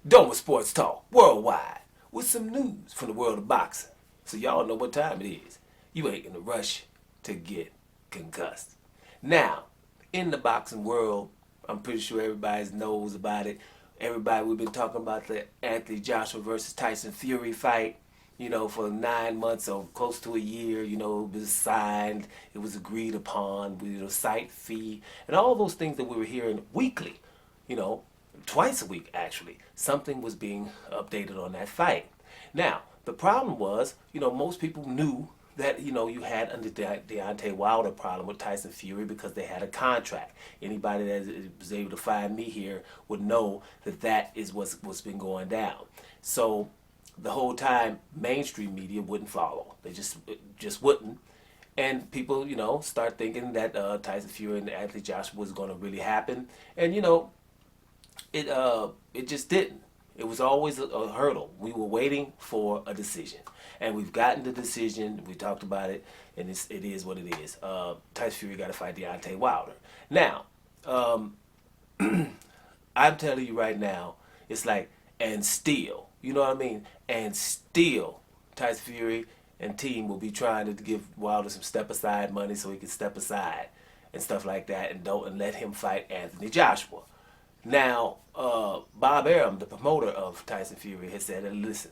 Dome with Sports Talk worldwide with some news from the world of boxing. So y'all know what time it is. You ain't in a rush to get concussed. Now, in the boxing world, I'm pretty sure everybody knows about it. Everybody, we've been talking about the Anthony Joshua versus Tyson Fury fight. For 9 months or close to a year, it was signed, it was agreed upon, site fee, and all those things that we were hearing weekly, you know, twice a week actually. Something was being updated on that fight. Now, the problem was, most people knew that, you had under Deontay Wilder problem with Tyson Fury because they had a contract. Anybody that was able to find me here would know that that is what's been going down. So the whole time mainstream media wouldn't follow. They just wouldn't. And people, start thinking that Tyson Fury and Anthony Joshua was going to really happen. And it just didn't. It was always a hurdle. We were waiting for a decision, and we've gotten the decision. We talked about it, and it is what it is. Tyson Fury got to fight Deontay Wilder. Now, I'm telling you right now, it's like, and still, you know what I mean? And still, Tyson Fury and team will be trying to give Wilder some step aside money so he can step aside and stuff like that, and let him fight Anthony Joshua. Now, Bob Arum, the promoter of Tyson Fury, has said, listen,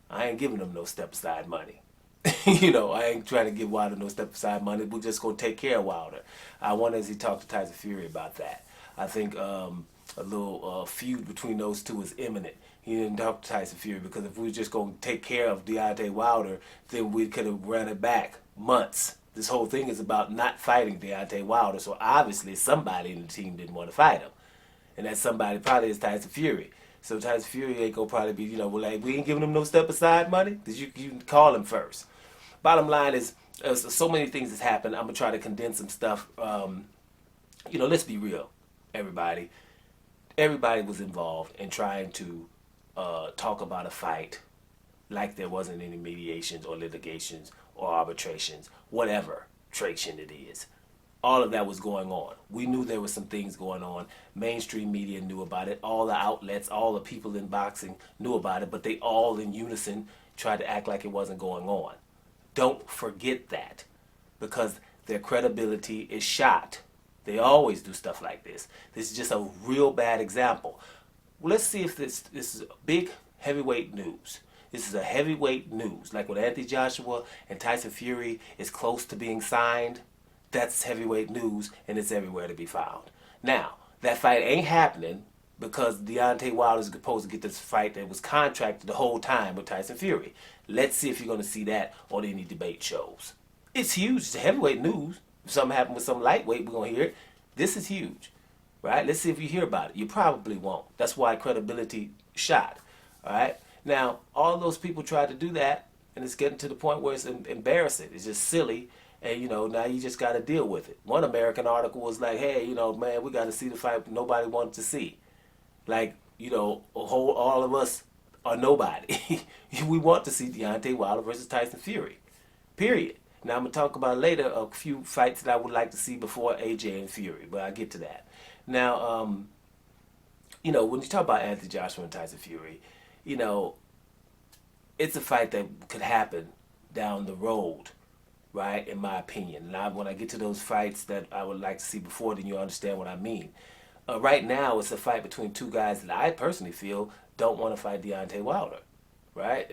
I ain't giving him no step aside money. I ain't trying to give Wilder no step aside money. We're just going to take care of Wilder. I wonder as he talked to Tyson Fury about that. I think a little feud between those two is imminent. He didn't talk to Tyson Fury because if we were just going to take care of Deontay Wilder, then we could have run it back months. This whole thing is about not fighting Deontay Wilder, so obviously somebody in the team didn't want to fight him. And that somebody probably is Tyson Fury. So Tyson Fury ain't gonna probably be, well, like, we ain't giving him no step aside money. Cause you can call him first. Bottom line is, so many things has happened. I'm gonna try to condense some stuff. Let's be real, everybody. Everybody was involved in trying to talk about a fight like there wasn't any mediations or litigations or arbitrations, whatever traction it is. All of that was going on. We knew there were some things going on. Mainstream media knew about it. All the outlets, all the people in boxing knew about it, but they all in unison tried to act like it wasn't going on. Don't forget that, because their credibility is shot. They always do stuff like this. This is just a real bad example. Let's see if this is big heavyweight news. This is a heavyweight news. Like when Anthony Joshua and Tyson Fury is close to being signed, that's heavyweight news, and it's everywhere to be found. Now, that fight ain't happening because Deontay Wilder is supposed to get this fight that was contracted the whole time with Tyson Fury. Let's see if you're going to see that on any debate shows. It's huge. It's heavyweight news. If something happened with some lightweight, we're going to hear it. This is huge, right? Let's see if you hear about it. You probably won't. That's why credibility shot, all right? Now, all those people tried to do that, and it's getting to the point where it's embarrassing. It's just silly. And, now you just got to deal with it. One American article was like, hey, man, we got to see the fight nobody wanted to see. Like, all of us are nobody. We want to see Deontay Wilder versus Tyson Fury. Period. Now, I'm going to talk about later a few fights that I would like to see before AJ and Fury, but I'll get to that. Now, when you talk about Anthony Joshua and Tyson Fury, it's a fight that could happen down the road, right, in my opinion. Now, when I get to those fights that I would like to see before, then you'll understand what I mean. Right now, it's a fight between two guys that I personally feel don't want to fight Deontay Wilder, right?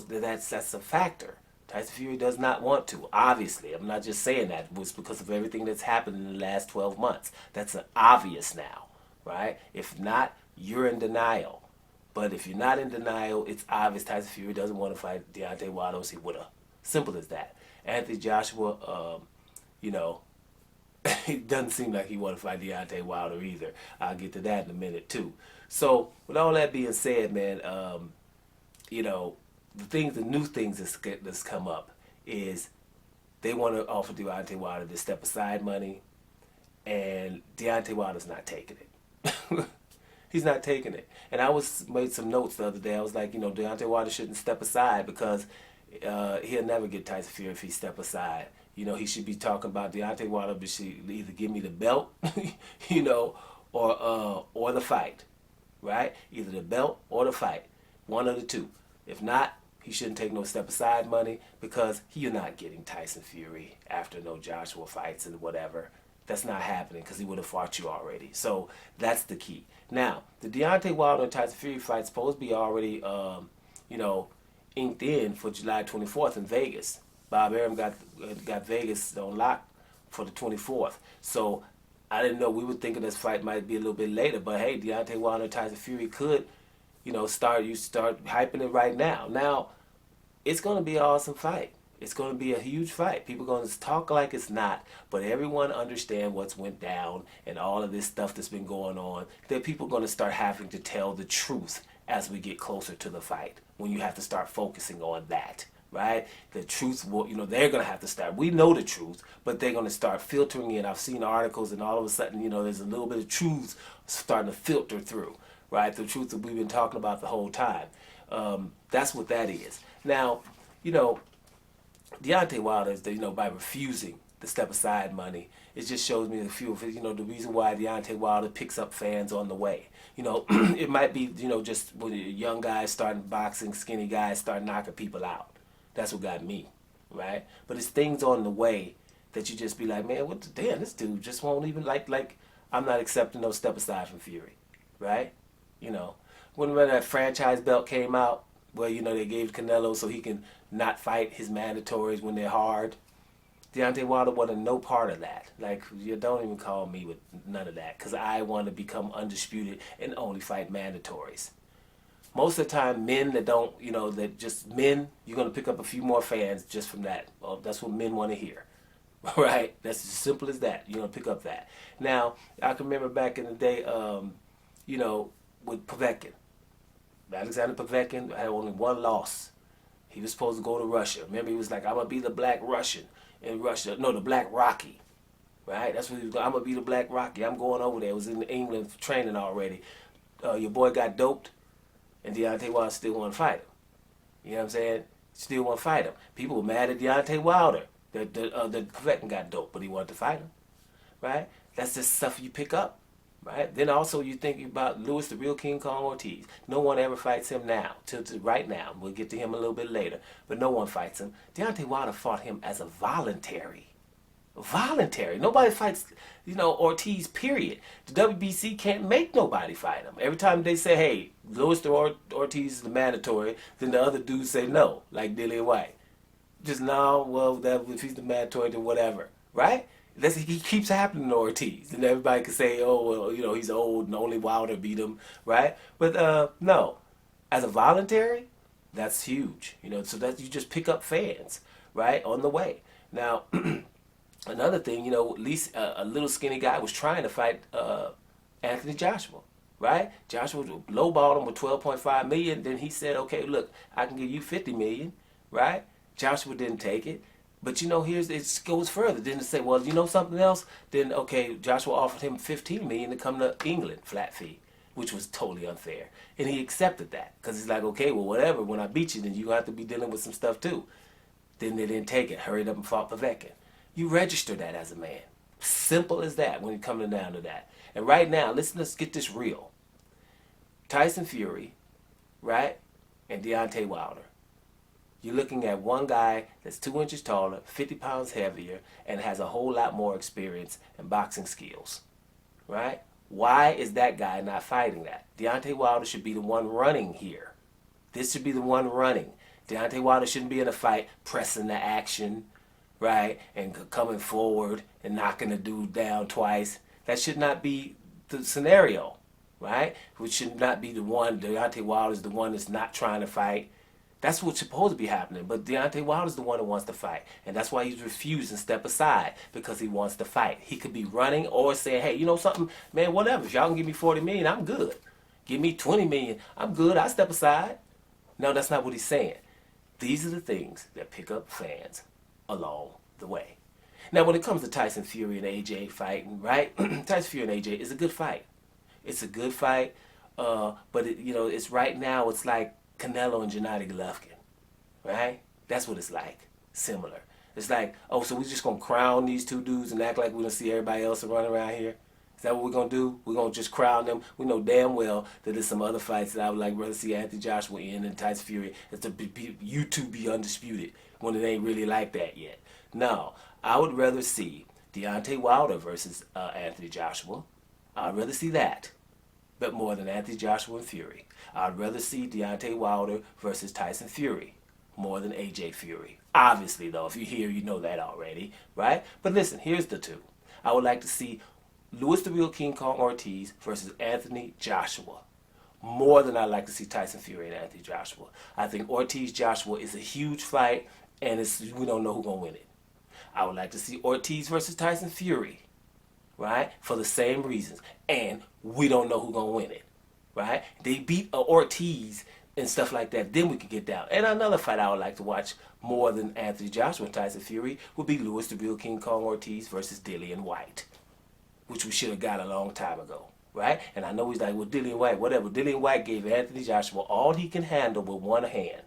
That's a factor. Tyson Fury does not want to, obviously. I'm not just saying that. It was because of everything that's happened in the last 12 months. That's obvious now, right? If not, you're in denial. But if you're not in denial, it's obvious Tyson Fury doesn't want to fight Deontay Wilder, so he would have. Simple as that. Anthony Joshua, it doesn't seem like he want to fight Deontay Wilder either. I'll get to that in a minute too. So with all that being said, man, the new things that's come up is they want to offer Deontay Wilder this step aside money, and Deontay Wilder's not taking it. He's not taking it. And I made some notes the other day. I was like, Deontay Wilder shouldn't step aside because he'll never get Tyson Fury if he step aside. He should be talking about Deontay Wilder, but should either give me the belt, or the fight. right? Either the belt or the fight, one of the two. If not, he shouldn't take no step aside money because you're not getting Tyson Fury after no Joshua fights and whatever. That's not happening because he would have fought you already. So that's the key. Now, the Deontay Wilder and Tyson Fury fight supposed to be already, you know, inked in for July 24th in Vegas. Bob Arum got Vegas on lock for the 24th. So I didn't know. We were thinking this fight might be a little bit later, but hey, Deontay Wilder and Tyson Fury could, you know, start hyping it right now. Now, it's going to be an awesome fight. It's going to be a huge fight. People are going to talk like it's not, but everyone understand what's went down and all of this stuff that's been going on. That people are going to start having to tell the truth as we get closer to the fight. When you have to start focusing on that, right? The truth will, you know, they're going to have to start. We know the truth, but they're going to start filtering in. I've seen articles, and all of a sudden, you know, there's a little bit of truth starting to filter through, right? The truth that we've been talking about the whole time. That's what that is. Now, you know, Deontay Wilder is, you know, by refusing the step aside money, it just shows me a few of it, you know, the reason why Deontay Wilder picks up fans on the way. You know, it might be, you know, just when young guys starting boxing, skinny guys start knocking people out. That's what got me, right? But it's things on the way that you just be like, man, what the damn, this dude just won't even like I'm not accepting no step aside from Fury, right? You know, when that franchise belt came out, well, you know, they gave Canelo so he can not fight his mandatories when they're hard. Deontay Wilder wanted no part of that. Like, you don't even call me with none of that, because I want to become undisputed and only fight mandatories. Most of the time, men that don't, you know, that just men, you're going to pick up a few more fans just from that. Well, that's what men want to hear, right? That's as simple as that. You're going to pick up that. Now, I can remember back in the day, you know, with Povetkin. Alexander Povetkin had only one loss. He was supposed to go to Russia. Remember, he was like, I'm going to be the Black Russian in Russia. No, the Black Rocky, right? That's what he was going. I'm going to be the Black Rocky. I'm going over there. I was in England training already. Your boy got doped, and Deontay Wilder still want to fight him. You know what I'm saying? Still want to fight him. People were mad at Deontay Wilder that Povetkin got doped, but he wanted to fight him, right? That's just stuff you pick up. Right? Then also you think about Louis the Real King Kong Ortiz. No one ever fights him now, till right now. We'll get to him a little bit later. But no one fights him. Deontay Wilder fought him as a voluntary. Voluntary. Nobody fights, you know, Ortiz, period. The WBC can't make nobody fight him. Every time they say, hey, Louis the Ortiz is the mandatory, then the other dudes say no, like Dillian White. Just no, well, that, if he's the mandatory, then whatever. Right? He keeps happening to Ortiz, and everybody can say, "Oh, well, you know, he's old, and only Wilder beat him," right? But no, as a voluntary, that's huge, you know. So that you just pick up fans, right, on the way. Now, another thing, you know, at least a little skinny guy was trying to fight Anthony Joshua, right? Joshua lowballed him with 12.5 million. Then he said, "Okay, look, I can give you 50 million," right? Joshua didn't take it. But, you know, it goes further. Then to say, well, you know something else? Then, okay, Joshua offered him $15 million to come to England, flat fee, which was totally unfair. And he accepted that because he's like, okay, well, whatever. When I beat you, then you're going to have to be dealing with some stuff too. Then they didn't take it. Hurried up and fought Povetkin. You register that as a man. Simple as that when you're coming down to that. And right now, let's get this real. Tyson Fury, right, and Deontay Wilder. You're looking at one guy that's 2 inches taller, 50 pounds heavier, and has a whole lot more experience and boxing skills, right? Why is that guy not fighting that? Deontay Wilder should be the one running here. This should be the one running. Deontay Wilder shouldn't be in a fight pressing the action, right, and coming forward and knocking the dude down twice. That should not be the scenario, right? Which should not be the one. Deontay Wilder is the one that's not trying to fight. That's what's supposed to be happening. But Deontay Wilder's the one who wants to fight. And that's why he's refusing to step aside, because he wants to fight. He could be running or saying, hey, you know something? Man, whatever. If y'all can give me 40 million, I'm good. Give me 20 million, I'm good. I'll step aside. No, that's not what he's saying. These are the things that pick up fans along the way. Now, when it comes to Tyson Fury and AJ fighting, right? Tyson Fury and AJ is a good fight. It's a good fight. But, you know, it's right now, it's like Canelo and Gennady Golovkin, right? That's what it's like. Similar. It's like, oh, so we're just going to crown these two dudes and act like we don't see everybody else running around here? Is that what we're going to do? We're going to just crown them? We know damn well that there's some other fights that I would like rather see Anthony Joshua in and Tyson Fury as to you two be undisputed when it ain't really like that yet. No, I would rather see Deontay Wilder versus Anthony Joshua. I'd rather see that, but more than Anthony Joshua and Fury. I'd rather see Deontay Wilder versus Tyson Fury more than AJ Fury. Obviously, though, if you're here, you know that already, right? But listen, here's the two. I would like to see Louis the Real King Kong Ortiz versus Anthony Joshua more than I'd like to see Tyson Fury and Anthony Joshua. I think Ortiz Joshua is a huge fight, and we don't know who's going to win it. I would like to see Ortiz versus Tyson Fury, right, for the same reasons, and we don't know who's going to win it, right? They beat Ortiz and stuff like that, then we could get down. And another fight I would like to watch more than Anthony Joshua and Tyson Fury would be Louis the Real King Kong Ortiz versus Dillian White, which we should have got a long time ago, right? And I know he's like, well, Dillian White, whatever. Dillian White gave Anthony Joshua all he can handle with one hand,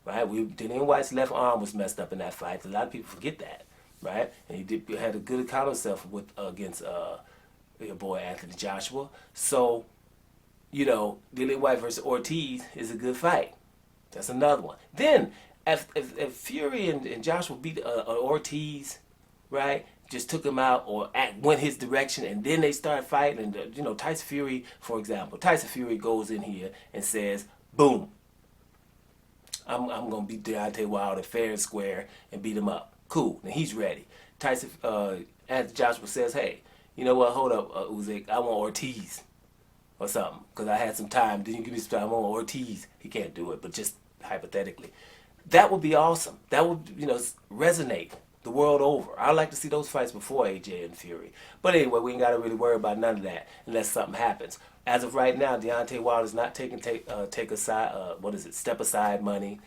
right? Dillian White's left arm was messed up in that fight. A lot of people forget that, right? And he had a good account of himself against your boy Anthony Joshua. So, you know, Dillian White versus Ortiz is a good fight. That's another one. Then, if Fury and Joshua beat Ortiz, right, just took him out or went his direction, and then they start fighting, and you know, Tyson Fury, for example, Tyson Fury goes in here and says, boom, I'm going to beat Deontay Wilder fair and square and beat him up. Cool, and he's ready. Anthony Joshua says, hey, you know what, hold up, Usyk, I want Ortiz or something, because I had some time. Didn't you give me some time? I want Ortiz. He can't do it, but just hypothetically. That would be awesome. That would, you know, resonate the world over. I'd like to see those fights before AJ and Fury. But anyway, we ain't got to really worry about none of that unless something happens. As of right now, Deontay Wilder's not taking step aside money.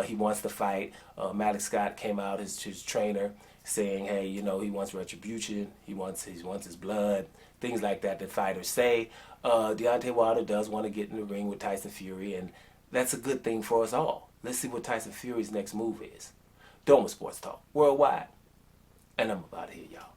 He wants to fight. Malik Scott came out, his trainer, saying, hey, you know, he wants retribution. He wants his blood. Things like that fighters say. Deontay Wilder does want to get in the ring with Tyson Fury, and that's a good thing for us all. Let's see what Tyson Fury's next move is. Doma Sports Talk, worldwide. And I'm about to hear y'all.